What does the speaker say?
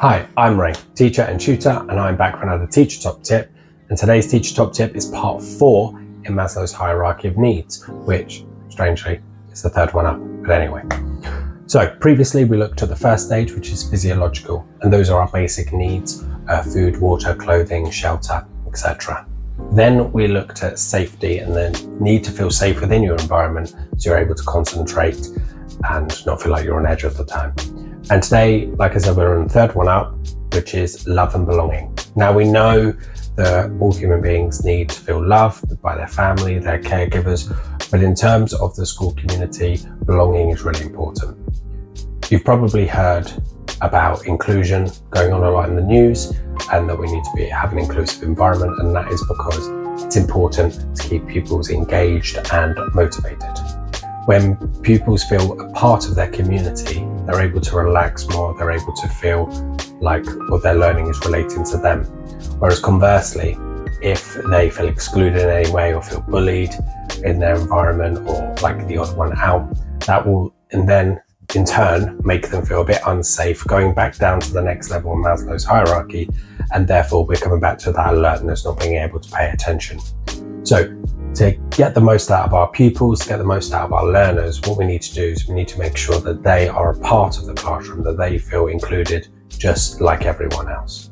Hi, I'm Ray, teacher and tutor, and I'm back for another Teacher Top Tip. And today's Teacher Top Tip is part 4 in Maslow's hierarchy of needs, which, strangely, is the third one up. But anyway. So previously we looked at the first stage, which is physiological, and those are our basic needs, food, water, clothing, shelter, etc. Then we looked at safety and the need to feel safe within your environment so you're able to concentrate and not feel like you're on edge all the time. And today, like I said, we're on the third one up, which is love and belonging. Now we know that all human beings need to feel loved by their family, their caregivers, but in terms of the school community, belonging is really important. You've probably heard about inclusion going on a lot in the news and that we need to have an inclusive environment, and that is because it's important to keep pupils engaged and motivated. When pupils feel a part of their community, they're able to relax more, they're able to feel like what they're learning is relating to them. Whereas conversely, if they feel excluded in any way or feel bullied in their environment or like the odd one out, that will and then in turn make them feel a bit unsafe, going back down to the next level in Maslow's hierarchy, and therefore we're coming back to that alertness, not being able to pay attention. So to get the most out of our pupils, to get the most out of our learners, what we need to do is we need to make sure that they are a part of the classroom, that they feel included just like everyone else.